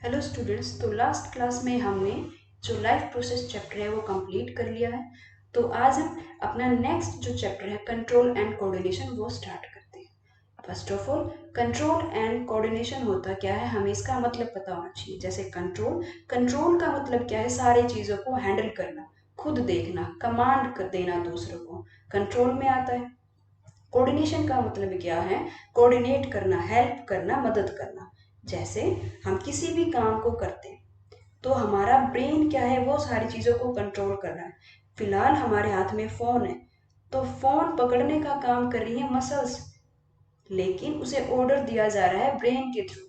Hello students. तो last class में हमने जो लाइफ प्रोसेस चैप्टर है वो कंप्लीट कर लिया है। तो आज हम अपना नेक्स्ट जो चैप्टर है कंट्रोल एंड कोऑर्डिनेशन वो स्टार्ट करते हैं। First of all, control and coordination होता क्या है, हमें इसका मतलब पता होना चाहिए। जैसे कंट्रोल कंट्रोल का मतलब क्या है, सारी चीज़ों को हैंडल करना, खुद देखना, कमांड कर देना दूसरों को, कंट्रोल में आता है। कोऑर्डिनेशन का मतलब क्या है, कोऑर्डिनेट करना, हेल्प करना, मदद करना। जैसे हम किसी भी काम को करते हैं तो हमारा ब्रेन क्या है, वो सारी चीज़ों को कंट्रोल कर रहा है। फिलहाल हमारे हाथ में फ़ोन है तो फ़ोन पकड़ने का काम कर रही है मसल्स, लेकिन उसे ऑर्डर दिया जा रहा है ब्रेन के थ्रू।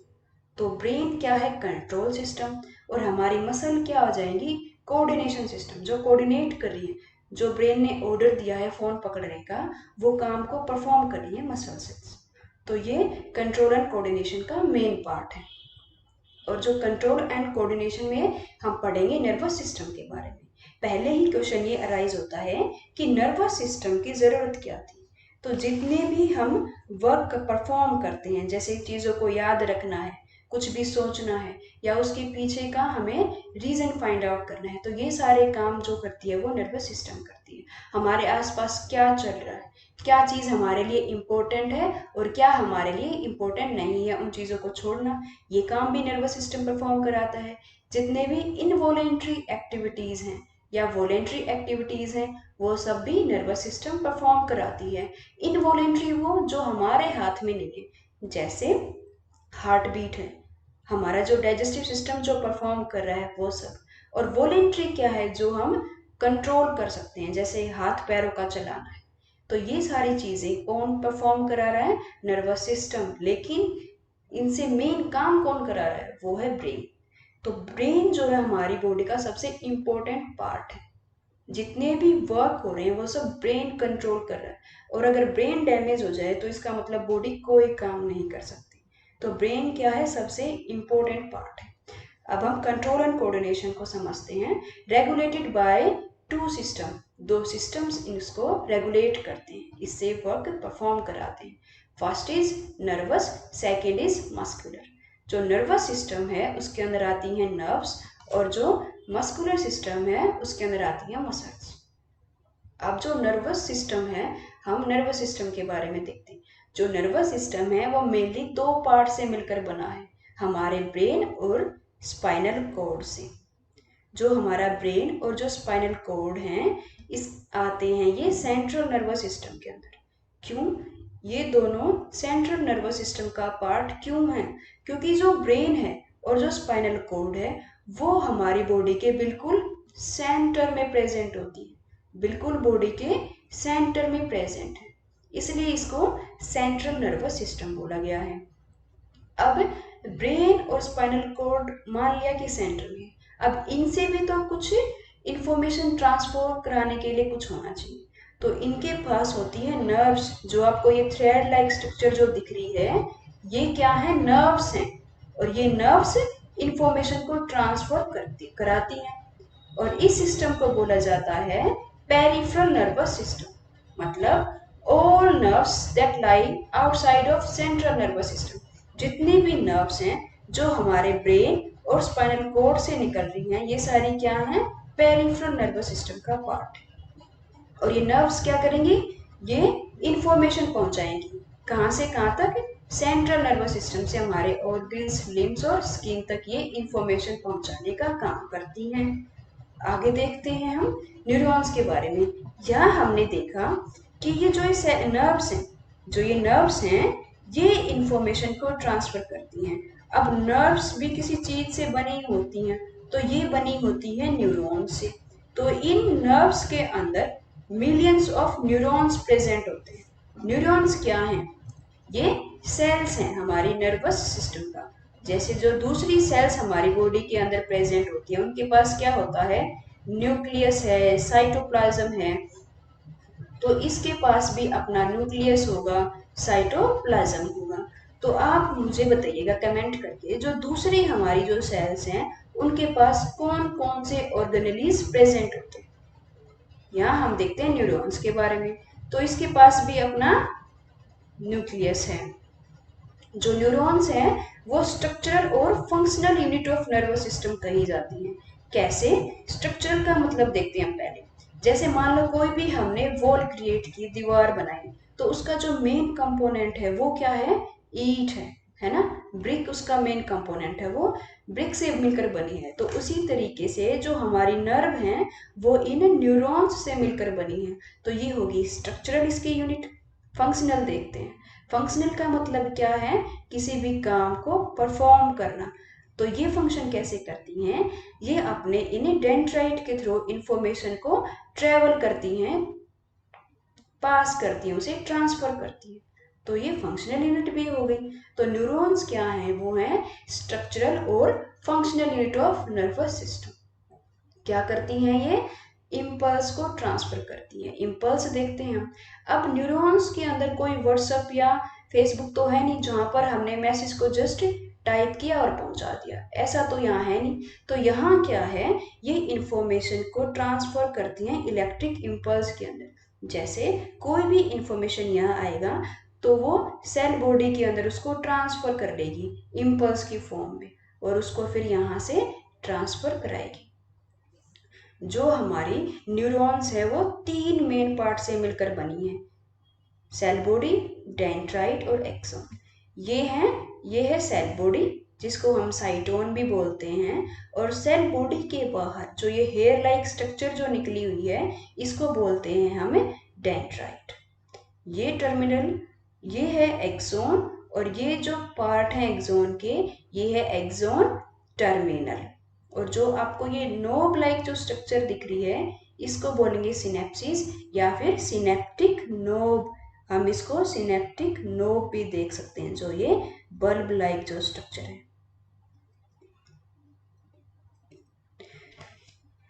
तो ब्रेन क्या है, कंट्रोल सिस्टम, और हमारी मसल क्या हो जाएंगी, कोऑर्डिनेशन सिस्टम, जो कोऑर्डिनेट कर रही है। जो ब्रेन ने ऑर्डर दिया है फोन पकड़ने का, वो काम को परफॉर्म कर रही है मसल सेल्स। तो ये कंट्रोल एंड कोऑर्डिनेशन का मेन पार्ट है। और जो कंट्रोल एंड कोऑर्डिनेशन में हम पढ़ेंगे नर्वस सिस्टम के बारे में। पहले ही क्वेश्चन ये अराइज होता है कि नर्वस सिस्टम की ज़रूरत क्या थी। तो जितने भी हम वर्क परफॉर्म करते हैं, जैसे चीज़ों को याद रखना है, कुछ भी सोचना है, या उसके पीछे का हमें रीज़न फाइंड आउट करना है, तो ये सारे काम जो करती है वो नर्वस सिस्टम करती है। हमारे आसपास क्या चल रहा है, क्या चीज़ हमारे लिए इम्पोर्टेंट है और क्या हमारे लिए इम्पोर्टेंट नहीं है, उन चीज़ों को छोड़ना, ये काम भी नर्वस सिस्टम परफॉर्म कराता है। जितने भी इनवॉलेंट्री एक्टिविटीज़ हैं या वॉलेंट्री एक्टिविटीज़ हैं, वो सब भी नर्वस सिस्टम परफॉर्म कराती है। इनवॉलेंट्री वो जो हमारे हाथ में नहीं है, जैसे हार्ट बीट है, हमारा जो डाइजेस्टिव सिस्टम जो परफॉर्म कर रहा है वो सब। और वॉलेंट्री क्या है, जो हम कंट्रोल कर सकते हैं, जैसे हाथ पैरों का चलाना है। तो ये सारी चीज़ें कौन परफॉर्म करा रहा है, नर्वस सिस्टम। लेकिन इनसे मेन काम कौन करा रहा है, वो है ब्रेन। तो ब्रेन जो है हमारी बॉडी का सबसे इम्पोर्टेंट पार्ट है। जितने भी वर्क हो रहे हैं वो सब ब्रेन कंट्रोल कर रहा है। और अगर ब्रेन डैमेज हो जाए तो इसका मतलब बॉडी कोई काम नहीं कर सकती। तो ब्रेन क्या है, सबसे इम्पोर्टेंट पार्ट है। अब हम कंट्रोल एंड कोऑर्डिनेशन को समझते हैं। रेगुलेटेड बाय टू सिस्टम, दो सिस्टम्स इसको रेगुलेट करते हैं, इससे वर्क परफॉर्म कराते हैं। First is nervous, second is muscular. जो नर्वस सिस्टम है उसके अंदर आती हैं नर्व्स, और जो मस्कुलर सिस्टम है उसके अंदर आती हैं मसल्स। अब जो नर्वस सिस्टम है, हम नर्वस सिस्टम के बारे में देखते हैं। जो नर्वस सिस्टम है वो मेनली दो पार्ट से मिलकर बना है, हमारे ब्रेन और स्पाइनल कॉर्ड से। जो हमारा ब्रेन और जो स्पाइनल कॉर्ड हैं, इस आते हैं ये सेंट्रल नर्वस सिस्टम के अंदर। क्यों ये दोनों सेंट्रल नर्वस सिस्टम का पार्ट क्यों है, क्योंकि जो ब्रेन है और जो स्पाइनल कॉर्ड है वो हमारी बॉडी के बिल्कुल सेंटर में प्रेजेंट होती है, बिल्कुल बॉडी के सेंटर में प्रेजेंट है, इसलिए इसको सेंट्रल नर्वस सिस्टम बोला गया है। अब ब्रेन और स्पाइनल कॉर्ड मान लिया कि सेंटर में, अब इनसे भी तो कुछ इंफॉर्मेशन ट्रांसफर कराने के लिए कुछ होना चाहिए। तो इनके पास होती है नर्व्स, जो आपको ये थ्रेड लाइक स्ट्रक्चर जो दिख रही है, ये क्या है, नर्व्स हैं। और ये नर्व्स इंफॉर्मेशन को ट्रांसफर कराती हैं। और इस सिस्टम को बोला जाता है पेरिफेरल नर्वस सिस्टम, मतलब all nerves that lie outside of central nervous system. जितनी भी नर्व्स हैं जो हमारे ब्रेन और स्पाइनल कॉर्ड से निकल रही हैं, ये सारी क्या हैं, पेरिफेरल नर्वस सिस्टम का पार्ट है। और ये नर्व्स क्या करेंगी, ये इंफॉर्मेशन पहुंचाएंगी, कहाँ से कहाँ तक, सेंट्रल नर्वस सिस्टम से हमारे ऑर्गन्स, लिम्स और स्किन तक ये इंफॉर्मेशन पहुंचाने का काम करती हैं। आगे देखते हैं हम न्यूरॉन्स के बारे में। यहाँ हमने देखा कि ये जो नर्व्स हैं, जो ये नर्व्स हैं, ये इंफॉर्मेशन को ट्रांसफर करती हैं। अब नर्व्स भी किसी चीज से बनी होती हैं, तो ये बनी होती है न्यूरॉन से। तो इन नर्व्स के अंदर मिलियंस ऑफ न्यूरॉन्स प्रेजेंट होते हैं। न्यूरॉन्स क्या हैं, ये सेल्स हैं हमारी नर्वस सिस्टम का। जैसे जो दूसरी सेल्स हमारी बॉडी के अंदर प्रेजेंट होती है, उनके पास क्या होता है, न्यूक्लियस है, साइटोप्लाज्म है। तो इसके पास भी अपना न्यूक्लियस होगा, साइटोप्लाज्म होगा। तो आप मुझे बताइएगा कमेंट करके, जो दूसरी हमारी जो सेल्स हैं उनके पास कौन कौन से ऑर्गेनेलीज प्रेजेंट होते हैं। यहाँ हम देखते हैं न्यूरॉन्स के बारे में, तो इसके पास भी अपना न्यूक्लियस है। जो न्यूरॉन्स हैं वो स्ट्रक्चरल और functional unit of nervous system कही जाती हैं। कैसे? स्ट्रक्चरल का मतलब देखते हैं पहले। जैसे मान लो कोई भी हमने वॉल क्रिएट की, दीवार बनाई, तो उसका जो मेन कंपोनेंट है वो क्या है? ईंट है ना। ब्रिक उसका मेन कंपोनेंट है, वो ब्रिक से मिलकर बनी है। तो उसी तरीके से जो हमारी नर्व हैं वो इन न्यूरॉन्स से मिलकर बनी है। तो ये होगी स्ट्रक्चरल इसकी यूनिट। फंक्शनल देखते हैं। फंक्शनल का मतलब क्या है? किसी भी काम को परफॉर्म करना। तो ये फंक्शन कैसे करती हैं? ये अपने इन डेंड्राइट के थ्रू इंफॉर्मेशन को ट्रेवल करती हैं, पास करती हैं, उसे ट्रांसफर करती हैं। तो ये फंक्शनल यूनिट भी हो गई। तो न्यूरॉन्स क्या हैं? वो हैं स्ट्रक्चरल और functional unit of nervous system. क्या करती हैं ये? इम्पल्स को ट्रांसफर करती है। इम्पल्स देखते हैं हम। अब न्यूरॉन्स के अंदर कोई व्हाट्सएप या फेसबुक तो है नहीं जहां पर हमने मैसेज को जस्ट टाइप किया और पहुंचा दिया, ऐसा तो यहाँ है नहीं। तो यहाँ क्या है? ये इंफॉर्मेशन को ट्रांसफर करती हैं इलेक्ट्रिक इम्पल्स के अंदर। जैसे कोई भी इंफॉर्मेशन यहाँ आएगा तो वो सेल बॉडी के अंदर उसको ट्रांसफर कर लेगी इम्पल्स की फॉर्म में, और उसको फिर यहाँ से ट्रांसफर कराएगी। जो हमारी न्यूरॉन्स है वो 3 मेन पार्ट से मिलकर बनी है, सेल बॉडी, डेंड्राइट और एक्सॉन। ये है सेल बॉडी, जिसको हम साइटोन भी बोलते हैं। और सेल बॉडी के बाहर जो ये हेयर लाइक स्ट्रक्चर जो निकली हुई है, इसको बोलते हैं हमें डेंड्राइट। ये टर्मिनल, ये है एक्सॉन, और ये जो पार्ट है एक्सॉन के, ये है एक्सॉन टर्मिनल। और जो आपको ये नोब लाइक जो स्ट्रक्चर दिख रही है, इसको बोलेंगे सिनेप्सिस या फिर सिनेप्टिक नोब। हम इसको सिनेप्टिक नोब भी देख सकते हैं, जो ये बल्ब लाइक जो स्ट्रक्चर है।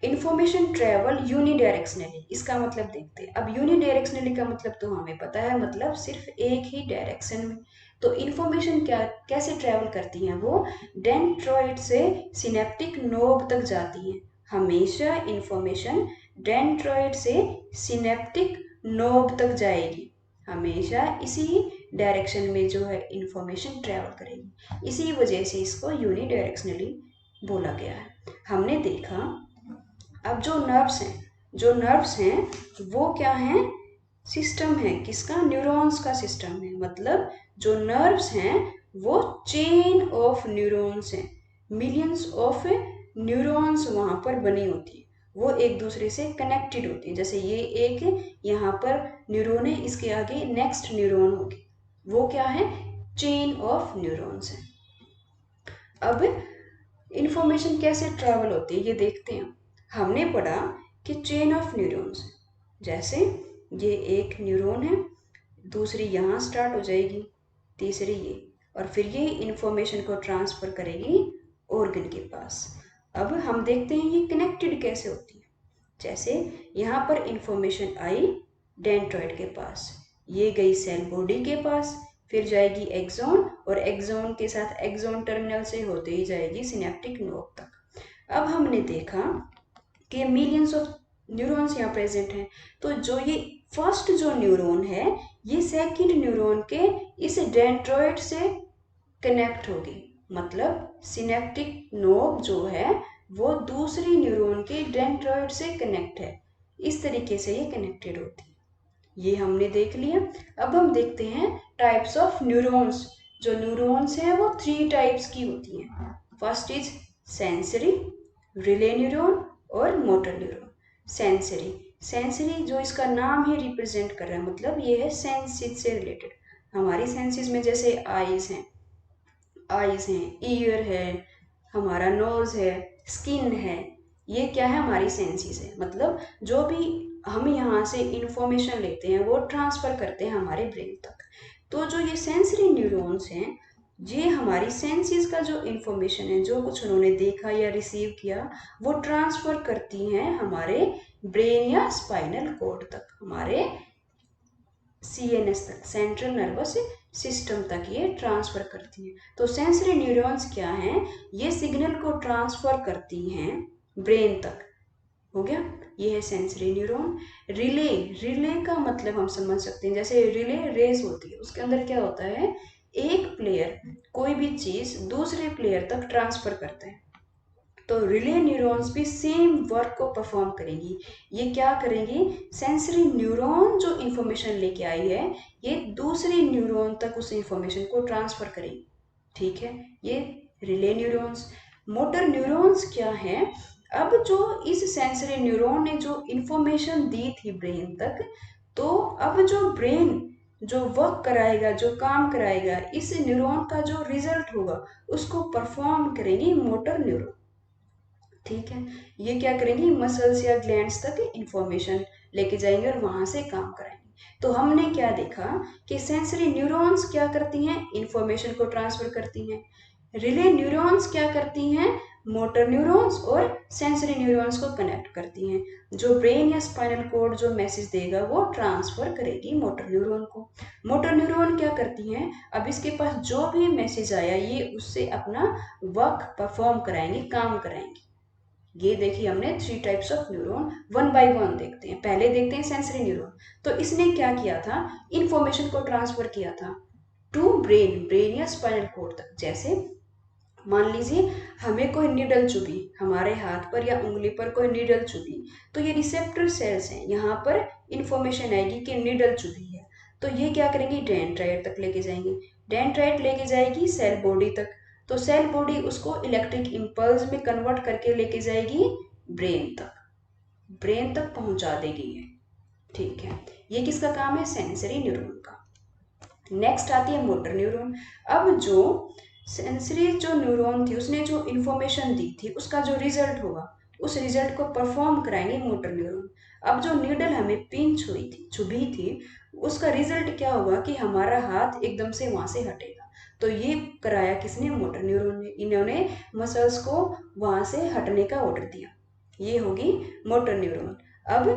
इंफॉर्मेशन ट्रेवल यूनिडायरेक्शनली, इसका मतलब देखते हैं। अब यूनिडायरेक्शनली का मतलब तो हमें पता है, मतलब सिर्फ एक ही डायरेक्शन में। तो इंफॉर्मेशन क्या कैसे ट्रेवल करती हैं? वो डेंड्राइट से सिनेप्टिक नोब तक जाती हैं। हमेशा इंफॉर्मेशन डेंड्राइट से सिनेप्टिक नोब तक जाएगी, हमेशा इसी डायरेक्शन में जो है इंफॉर्मेशन ट्रेवल करेगी। इसी वजह से इसको यूनिडायरेक्शनली बोला गया है। हमने देखा अब जो नर्व्स हैं वो क्या हैं? सिस्टम है किसका? न्यूरॉन्स का सिस्टम है। मतलब जो नर्व्स हैं वो चेन ऑफ न्यूरॉन्स हैं। मिलियंस ऑफ न्यूरॉन्स वहां पर बनी होती है, वो एक दूसरे से कनेक्टेड होती है। जैसे ये एक यहाँ पर न्यूरॉन है, इसके आगे नेक्स्ट न्यूरॉन होगी, वो क्या है? चेन ऑफ न्यूरॉन्स है। अब इंफॉर्मेशन कैसे ट्रैवल होती है ये देखते हैं। हमने पढ़ा कि चेन ऑफ न्यूरॉन्स, जैसे ये एक न्यूरॉन है, दूसरी यहाँ स्टार्ट हो जाएगी, तीसरी ये, और फिर ये इंफॉर्मेशन को ट्रांसफर करेगी ऑर्गन के पास। अब हम देखते हैं ये कनेक्टेड कैसे होती है। जैसे यहाँ पर इंफॉर्मेशन आई डेंड्राइट के पास, ये गई सेल बॉडी के पास, फिर जाएगी एक्सॉन, और एक्सॉन के साथ एक्सॉन टर्मिनल से होते ही जाएगी सिनेप्टिक नोब तक। अब हमने देखा कि मिलियंस ऑफ न्यूरॉन्स यहाँ प्रेजेंट हैं। तो जो ये फर्स्ट जो न्यूरॉन है, ये सेकंड न्यूरॉन के इस डेंड्राइट से कनेक्ट होगी। मतलब सिनेप्टिक नोब जो है वो दूसरी न्यूरॉन के डेंड्राइट से कनेक्ट है। इस तरीके से ये कनेक्टेड होती है। ये हमने देख लिया। अब हम देखते हैं टाइप्स ऑफ न्यूरॉन्स। जो न्यूरॉन्स हैं वो 3 टाइप्स की होती हैं। First is sensory, relay neuron और मोटर न्यूरॉन। सेंसरी जो इसका नाम ही रिप्रेजेंट कर रहा है, मतलब ये है सेंसेस से रिलेटेड। हमारी सेंसेस में जैसे आईज हैं, ईयर है, हमारा नोज है, स्किन है, ये क्या है? हमारी सेंसेस है। मतलब जो भी हम यहाँ से इंफॉर्मेशन लेते हैं वो ट्रांसफर करते हैं हमारे ब्रेन तक। तो जो ये सेंसरी न्यूरॉन्स हैं, ये हमारी सेंसेस का जो इंफॉर्मेशन है, जो कुछ उन्होंने देखा या रिसीव किया, वो ट्रांसफर करती हैं हमारे ब्रेन या स्पाइनल कॉर्ड तक, हमारे CNS तक, सेंट्रल नर्वस सिस्टम तक ये ट्रांसफर करती हैं। तो सेंसरी न्यूरॉन्स क्या हैं? ये सिग्नल को ट्रांसफर करती हैं ब्रेन तक। हो गया, ये है सेंसरी न्यूरॉन। रिले का मतलब हम समझ सकते हैं, जैसे रिले रेस होती है, उसके अंदर क्या होता है? एक प्लेयर कोई भी चीज दूसरे प्लेयर तक ट्रांसफर करता है, तो रिले न्यूरॉन्स भी सेम वर्क को परफॉर्म करेंगी। ये क्या करेंगी, सेंसरी न्यूरॉन जो इंफॉर्मेशन लेके आई है ये दूसरे न्यूरॉन तक उस इंफॉर्मेशन को ट्रांसफर करेगी। ठीक है, ये रिले न्यूरॉन्स। मोटर न्यूरॉन्स क्या है, अब जो इस सेंसरी न्यूरॉन ने जो इंफॉर्मेशन दी थी ब्रेन तक, तो अब जो ब्रेन जो वर्क कराएगा, जो काम कराएगा, इस न्यूरॉन का जो रिजल्ट होगा उसको परफॉर्म करेंगी मोटर न्यूरॉन। ठीक है, ये क्या करेंगी, मसल्स या ग्लैंड्स तक इंफॉर्मेशन लेके जाएंगे और वहां से काम कराएंगे। तो हमने क्या देखा कि सेंसरी न्यूरॉन्स क्या करती हैं, इंफॉर्मेशन को ट्रांसफर करती हैं। रिले न्यूरॉन्स क्या करती हैं, मोटर न्यूरॉन्स और सेंसरी न्यूरॉन्स को कनेक्ट करती हैं। जो ब्रेन या स्पाइनल कोड जो मैसेज देगा वो ट्रांसफर करेगी मोटर न्यूरॉन को। मोटर न्यूरॉन क्या करती हैं, अब इसके पास जो भी मैसेज आया ये उससे अपना वर्क परफॉर्म कराएंगे, काम कराएंगे। ये देखिए हमने 3 types of neuron, one by one देखते हैं। पहले देखते हैं सेंसरी न्यूरॉन। तो इसने क्या किया था, इंफॉर्मेशन को ट्रांसफर किया था टू ब्रेन, ब्रेन या स्पाइनल कोड तक। जैसे मान लीजिए हमें कोई नीडल चुभी, हमारे हाथ पर या उंगली पर कोई नीडल चुभी, तो ये रिसेप्टर सेल्स हैं, यहाँ पर इंफॉर्मेशन आएगी कि नीडल चुभी है। तो ये क्या करेंगे, डेंड्राइट तक लेके जाएंगे, डेंड्राइट लेके जाएगी सेल बॉडी तक, तो सेल बॉडी उसको इलेक्ट्रिक इम्पल्स में कन्वर्ट करके लेके जाएगी ब्रेन तक, ब्रेन तक पहुंचा देगी ये। ठीक है, ये किसका काम है, सेंसरी न्यूरॉन का। नेक्स्ट आती है मोटर न्यूरॉन। अब जो सेंसरी जो न्यूरॉन थी उसने जो इंफॉर्मेशन दी थी उसका जो रिजल्ट होगा उस रिजल्ट को परफॉर्म कराएंगे मोटर न्यूरॉन। अब जो नीडल हमें पिंच हुई थी, चुभी थी, उसका रिजल्ट क्या होगा कि हमारा हाथ एकदम से वहां से हटेगा। तो ये कराया किसने, मोटर न्यूरॉन ने। इन्होंने मसल्स को वहां से हटने का ऑर्डर दिया। ये होगी मोटर न्यूरॉन। अब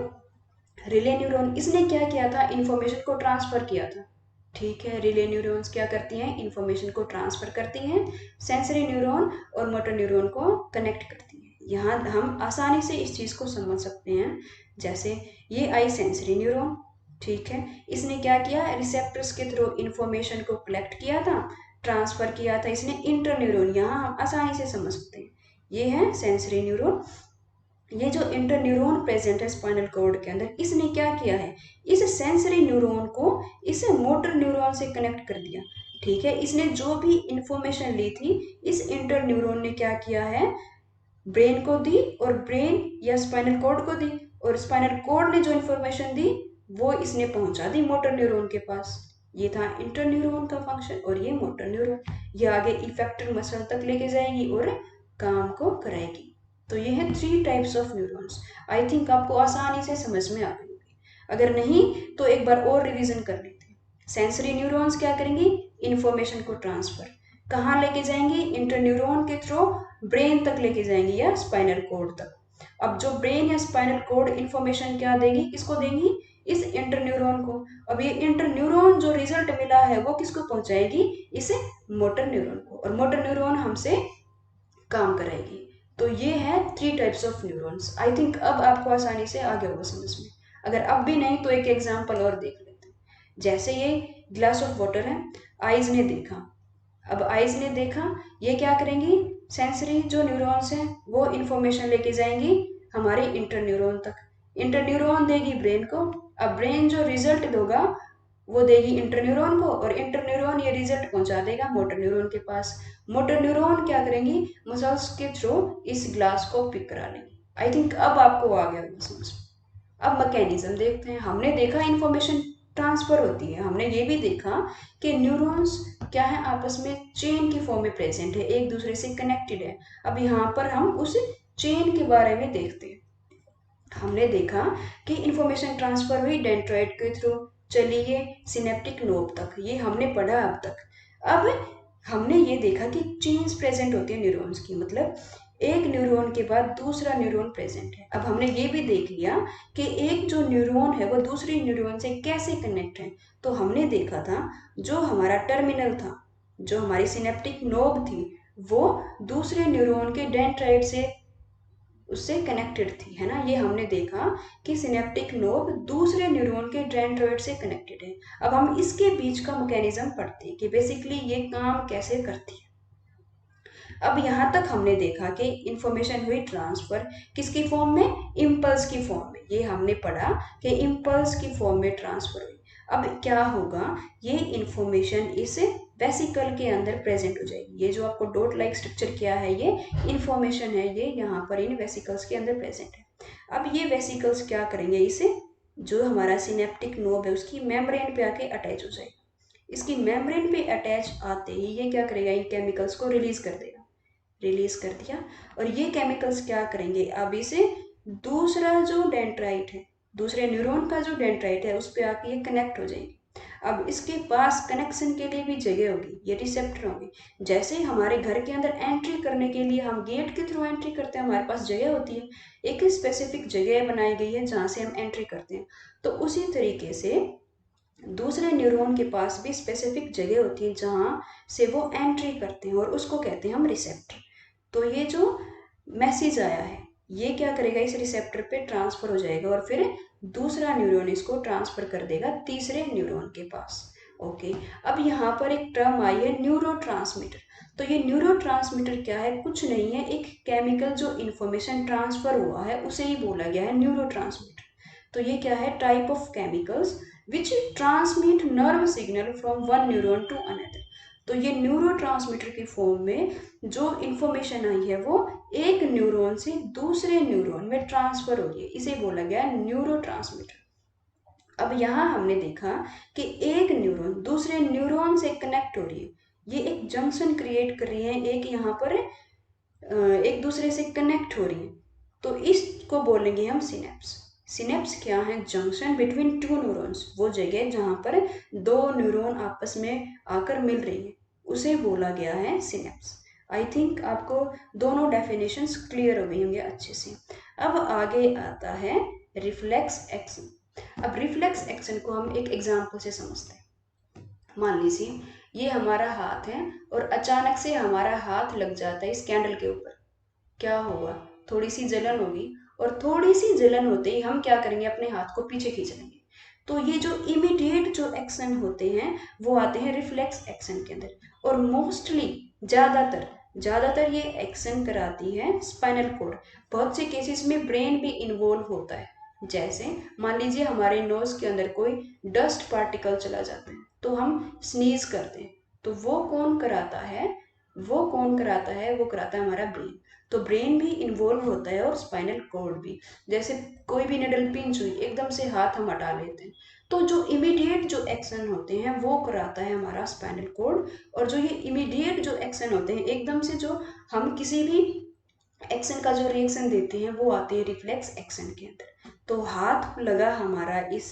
रिले न्यूरॉन, इसने क्या किया था, इंफॉर्मेशन को ट्रांसफर किया था। ठीक है, रिले न्यूरॉन्स क्या करती हैं, इंफॉर्मेशन को ट्रांसफर करती हैं, सेंसरी न्यूरॉन और मोटर न्यूरॉन को कनेक्ट करती हैं। यहाँ हम आसानी से इस चीज़ को समझ सकते हैं। जैसे ये आई सेंसरी न्यूरॉन, ठीक है, इसने क्या किया, रिसेप्टर्स के थ्रू इंफॉर्मेशन को कलेक्ट किया था, ट्रांसफर किया था इसने इंटर न्यूरॉन। यहाँ हम आसानी से समझ सकते हैं, ये है सेंसरी न्यूरॉन। ये जो इंटर न्यूरॉन प्रेजेंट है स्पाइनल कॉर्ड के अंदर, इसने क्या किया है, इस सेंसरी न्यूरॉन को इस मोटर न्यूरॉन से कनेक्ट कर दिया। ठीक है, इसने जो भी इंफॉर्मेशन ली थी इस इंटर न्यूरॉन ने क्या किया है, ब्रेन को दी और ब्रेन या स्पाइनल कॉर्ड को दी, और स्पाइनल कॉर्ड ने जो इंफॉर्मेशन दी वो इसने पहुंचा दी मोटर न्यूरॉन के पास। ये था इंटर न्यूरॉन का फंक्शन। और ये मोटर न्यूरॉन, ये आगे इफेक्टर मसल तक लेके जाएगी और काम को कराएगी। तो ये है 3 types of neurons. I think आपको आसानी से समझ में आ गई होगी। अगर नहीं तो एक बार और रिवीजन कर लेते हैं। सेंसरी न्यूरॉन्स क्या करेंगी, इंफॉर्मेशन को ट्रांसफर कहाँ लेके जाएंगी, इंटर न्यूरॉन के थ्रू ब्रेन तक लेके जाएंगी या स्पाइनल कॉर्ड तक। अब जो ब्रेन या स्पाइनल कॉर्ड इंफॉर्मेशन क्या देगी, किसको देंगी, इस इंटर न्यूरॉन को। अब ये इंटर न्यूरॉन जो रिजल्ट मिला है वो किसको पहुंचाएगी, इसे मोटर न्यूरॉन को, और मोटर न्यूरॉन हमसे काम कराएगी। तो ये है 3 types of neurons. I think अब आपको आसानी से आ गया होगा समझ में। अगर अब भी नहीं तो एक एग्जांपल और देख लेते हैं। जैसे ये ग्लास ऑफ वाटर है, आइज ने देखा। अब आइज ने देखा, ये क्या करेंगी, सेंसरी जो न्यूरॉन्स हैं वो इंफॉर्मेशन लेके जाएंगी हमारे इंटर न्यूरॉन तक, इंटर न्यूरॉन देगी ब्रेन को। अब ब्रेन जो रिजल्ट देगा वो देगी इंटर न्यूरॉन को, और इंटर न्यूरॉन ये रिजल्ट पहुंचा देगा मोटर न्यूरॉन के पास। मोटर न्यूरॉन क्या करेंगी, मसल्स के थ्रू इस ग्लास को पिक करा लेंगी। आई थिंक अब आपको आ गया होगा समझ में। अब मैकेनिज्म देखते हैं। हमने देखा इंफॉर्मेशन ट्रांसफर होती है, हमने ये भी देखा कि न्यूरॉन्स क्या है, आपस में चेन की फॉर्म में प्रेजेंट है, एक दूसरे से कनेक्टेड है। अब यहाँ पर हम उस चेन के बारे में देखते हैं। हमने देखा कि इंफॉर्मेशन ट्रांसफर हुई डेंड्राइट के थ्रू, चलिए सिनेप्टिक नोब तक, ये हमने पढ़ा अब तक। अब हमने ये देखा कि चेन्स प्रेजेंट होती है न्यूरॉन्स की, मतलब एक न्यूरॉन के बाद दूसरा न्यूरॉन प्रेजेंट है। अब हमने ये भी देख लिया कि एक जो न्यूरॉन है वो दूसरी न्यूरॉन से कैसे कनेक्ट है। तो हमने देखा था जो हमारा टर्मिनल था, जो हमारी सिनेप्टिक नोब थी, वो दूसरे न्यूरॉन के डेंड्राइट से उससे कनेक्टेड थी, है ना। ये हमने देखा कि सिनेप्टिक नोब दूसरे न्यूरॉन के डेंड्राइट से कनेक्टेड है। अब हम इसके बीच का मैकेनिज्म पढ़ते हैं कि बेसिकली ये काम कैसे करती है। अब यहाँ तक हमने देखा कि इंफॉर्मेशन हुई ट्रांसफर किसकी फॉर्म में, इम्पल्स की फॉर्म में। ये हमने पढ़ा कि इम्पल्स की फॉर्म में ट्रांसफर हुई। अब क्या होगा, ये इंफॉर्मेशन इस वेसिकल के अंदर प्रेजेंट हो जाएगी। ये जो आपको डॉट लाइक स्ट्रक्चर किया है ये इंफॉर्मेशन है, ये यहाँ पर इन वेसिकल्स के अंदर प्रेजेंट है। अब ये वेसिकल्स क्या करेंगे, इसे जो हमारा सिनेप्टिक नोब है उसकी मेम्ब्रेन पे आके अटैच हो जाएगा। इसकी मेम्ब्रेन पे अटैच आते ही ये क्या करेगा, इन केमिकल्स को रिलीज कर देगा। रिलीज कर दिया और ये केमिकल्स क्या करेंगे, अब इसे दूसरा जो डेंड्राइट है, दूसरे न्यूरॉन का जो डेंड्राइट है उस पर आके ये कनेक्ट हो जाएंगे। अब इसके पास कनेक्शन के लिए भी जगह होगी, ये रिसेप्टर होंगे। जैसे हमारे घर के अंदर एंट्री करने के लिए हम गेट के थ्रू एंट्री करते हैं, हमारे पास जगह होती है, एक स्पेसिफिक जगह बनाई गई है जहाँ से हम एंट्री करते हैं। तो उसी तरीके से दूसरे न्यूरॉन के पास भी स्पेसिफिक जगह होती है जहाँ से वो एंट्री करते हैं और उसको कहते हैं हम रिसेप्टर। तो ये जो मैसेज आया है ये क्या करेगा, इस रिसेप्टर पे ट्रांसफर हो जाएगा और फिर दूसरा न्यूरॉन इसको ट्रांसफर कर देगा तीसरे न्यूरॉन के पास। ओके, अब यहाँ पर एक टर्म आई है न्यूरोट्रांसमीटर। तो ये न्यूरोट्रांसमीटर क्या है, कुछ नहीं है, एक केमिकल जो इंफॉर्मेशन ट्रांसफर हुआ है उसे ही बोला गया है न्यूरोट्रांसमीटर। तो ये क्या है, type of chemicals which transmit nerve signal from one neuron to another. तो ये न्यूरोट्रांसमीटर की फॉर्म में जो इंफॉर्मेशन आई है वो एक न्यूरॉन से दूसरे न्यूरॉन में ट्रांसफर हो रही है, इसे बोला गया न्यूरोट्रांसमीटर। अब यहाँ हमने देखा कि एक न्यूरॉन दूसरे न्यूरॉन से कनेक्ट हो रही है, ये एक जंक्शन क्रिएट कर रही है, एक यहाँ पर एक दूसरे से कनेक्ट हो रही है। तो इसको बोलेंगे हम सिनेप्स। सिनेप्स क्या है, जंक्शन बिटवीन टू न्यूरॉन्स, वो जगह जहाँ पर दो न्यूरॉन आपस में आकर मिल रही है उसे बोला गया है सिनेप्स। आई थिंक आपको दोनों डेफिनेशंस क्लियर हो गई होंगे अच्छे से। अब आगे आता है रिफ्लेक्स एक्शन। अब रिफ्लेक्स एक्शन को हम एक एग्जाम्पल से समझते हैं। मान लीजिए ये हमारा हाथ है और अचानक से हमारा हाथ लग जाता है इस कैंडल के ऊपर, क्या होगा, थोड़ी सी जलन होगी और थोड़ी सी जलन होते ही हम क्या करेंगे, अपने हाथ को पीछे खींच लेंगे। तो ये जो इमीडिएट जो एक्शन होते हैं वो आते हैं रिफ्लेक्स एक्शन के अंदर। और मोस्टली ज़्यादातर ये एक्शन कराती है स्पाइनल कॉर्ड। बहुत से केसेस में ब्रेन भी इन्वॉल्व होता है। जैसे मान लीजिए हमारे नोज के अंदर कोई डस्ट पार्टिकल चला जाता है तो हम स्नीज करते हैं, तो वो कौन कराता है, वो कराता है हमारा ब्रेन। तो ब्रेन भी इन्वॉल्व होता है और स्पाइनल कॉर्ड भी। जैसे कोई भी निडल पिंच हुई, एकदम से हाथ हम हटा लेते हैं, तो जो इमीडिएट जो एक्शन होते हैं वो कराता है हमारा स्पाइनल कॉर्ड। और जो ये इमीडिएट जो एक्शन होते हैं, एकदम से जो हम किसी भी एक्शन का जो रिएक्शन देते हैं वो आते हैं रिफ्लेक्स एक्शन के अंदर। तो हाथ लगा हमारा इस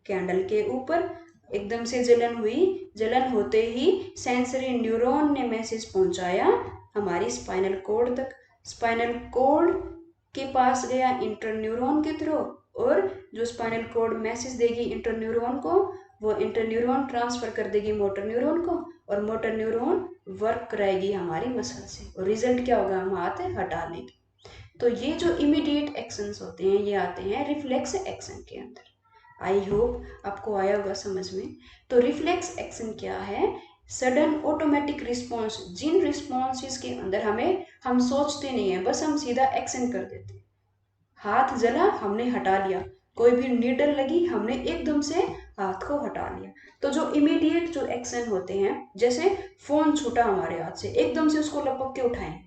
कैंडल के ऊपर, एकदम से जलन हुई, जलन होते ही सेंसरी न्यूरॉन ने मैसेज पहुंचाया हमारी स्पाइनल कॉर्ड तक। स्पाइनल कॉर्ड के पास गया इंटरन्यूरॉन के थ्रू, और जो स्पाइनल कॉर्ड मैसेज देगी इंटरन्यूरॉन को, वो इंटरन्यूरॉन ट्रांसफर कर देगी मोटर न्यूरॉन को, और मोटर न्यूरॉन वर्क कराएगी हमारी मसल से, और रिजल्ट क्या होगा, हम हाथ हटा लेंगे। तो ये जो इमीडिएट एक्शंस होते हैं ये आते हैं रिफ्लेक्स एक्शन के अंदर। आई होप आपको आया होगा समझ में। तो रिफ्लेक्स एक्शन क्या है, सडन ऑटोमेटिक रिस्पॉन्स, जिन रिस्पॉन्सेस के अंदर हम सोचते नहीं है, बस हम सीधा एक्शन कर देते हैं। हाथ जला, हमने हटा लिया, कोई भी नीडल लगी, हमने एकदम से हाथ को हटा लिया। तो जो इमीडिएट जो एक्शन होते हैं, जैसे फोन छूटा हमारे हाथ से, एकदम से उसको लपक के उठाएं,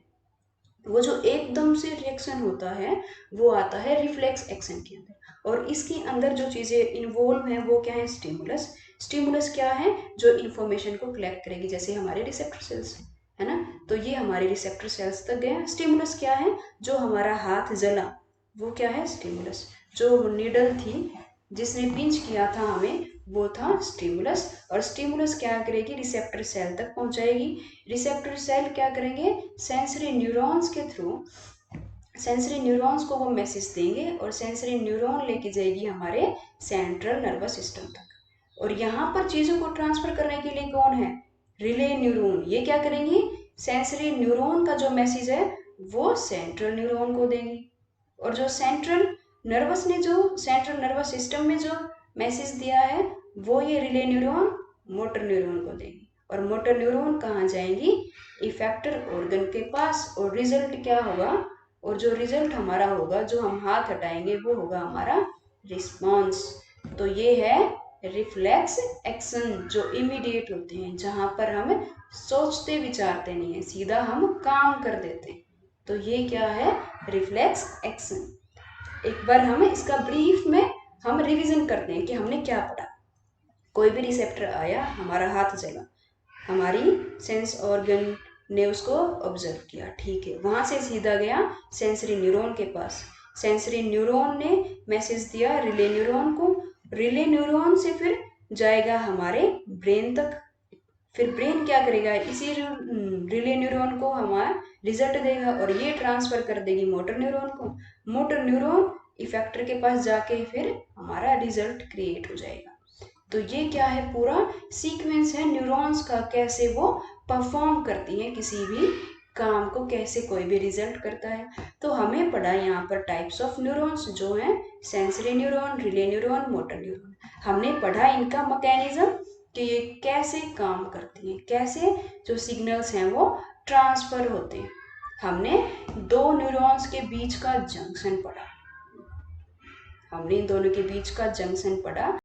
वो जो एकदम से रिएक्शन होता है वो आता है रिफ्लेक्स एक्शन के अंदर। और इसके अंदर जो चीज़ें इन्वॉल्व हैं वो क्या है, स्टिमुलस। स्टिमुलस क्या है, जो इन्फॉर्मेशन को कलेक्ट करेगी, जैसे हमारे रिसेप्टर सेल्स है ना, तो ये हमारे रिसेप्टर सेल्स तक गया। स्टिमुलस क्या है, जो हमारा हाथ जला वो क्या है, स्टिमुलस। जो नीडल थी जिसने पिंच किया था हमें वो था स्टिमुलस। और स्टिमुलस क्या करेगी, रिसेप्टर सेल तक पहुंचाएगी। रिसेप्टर सेल क्या करेंगे, सेंसरी न्यूरॉन्स के थ्रू सेंसरी न्यूरॉन्स को वो मैसेज देंगे, और सेंसरी न्यूरॉन लेके जाएगी हमारे सेंट्रल नर्वस सिस्टम तक। और यहाँ पर चीज़ों को ट्रांसफर करने के लिए कौन है, रिले न्यूरॉन। ये क्या करेंगी, सेंसरी न्यूरॉन का जो मैसेज है वो सेंट्रल न्यूरॉन को देंगी। और जो सेंट्रल नर्वस सिस्टम में जो मैसेज दिया है वो ये रिले न्यूरॉन मोटर न्यूरॉन को देंगी, और मोटर न्यूरॉन कहाँ जाएंगी, इफेक्टर ऑर्गन के पास, और रिजल्ट क्या होगा, और जो रिजल्ट हमारा होगा, जो हम हाथ हटाएंगे वो होगा हमारा रिस्पॉन्स। तो ये है रिफ्लेक्स एक्शन जो इमीडिएट होते हैं, जहां पर हम सोचते विचारते नहीं है, सीधा हम काम कर देते हैं। तो ये क्या है, रिफ्लेक्स एक्शन। एक बार हम इसका ब्रीफ में हम रिवीजन करते हैं कि हमने क्या पढ़ा। कोई भी रिसेप्टर आया, हमारा हाथ जला, हमारी सेंस ऑर्गन ने उसको ऑब्जर्व किया, ठीक है, वहां से सीधा गया सेंसरी न्यूरॉन के पास, सेंसरी न्यूरॉन ने मैसेज दिया रिले न्यूरॉन को, रिले न्यूरॉन से फिर जाएगा हमारे ब्रेन तक, फिर ब्रेन क्या करेगा, इसी रिले न्यूरॉन को हमारा रिजल्ट देगा और ये ट्रांसफर कर देगी मोटर न्यूरॉन को, मोटर न्यूरॉन इफेक्टर के पास जाके फिर हमारा रिजल्ट क्रिएट हो जाएगा। तो ये क्या है, पूरा सीक्वेंस है न्यूरॉन्स का, कैसे वो परफॉर्म करती हैं किसी भी काम को, कैसे कोई भी रिजल्ट करता है। तो हमें पढ़ा यहाँ पर टाइप्स ऑफ न्यूरॉन्स जो हैं, sensory neuron, relay neuron, motor neuron. हमने पढ़ा इनका मैकेनिज्म कि ये कैसे काम करती हैं, कैसे जो सिग्नल्स हैं वो ट्रांसफर होते हैं। हमने दो न्यूरॉन्स के बीच का जंक्शन पढ़ा, हमने इन दोनों के बीच का जंक्शन पढ़ा।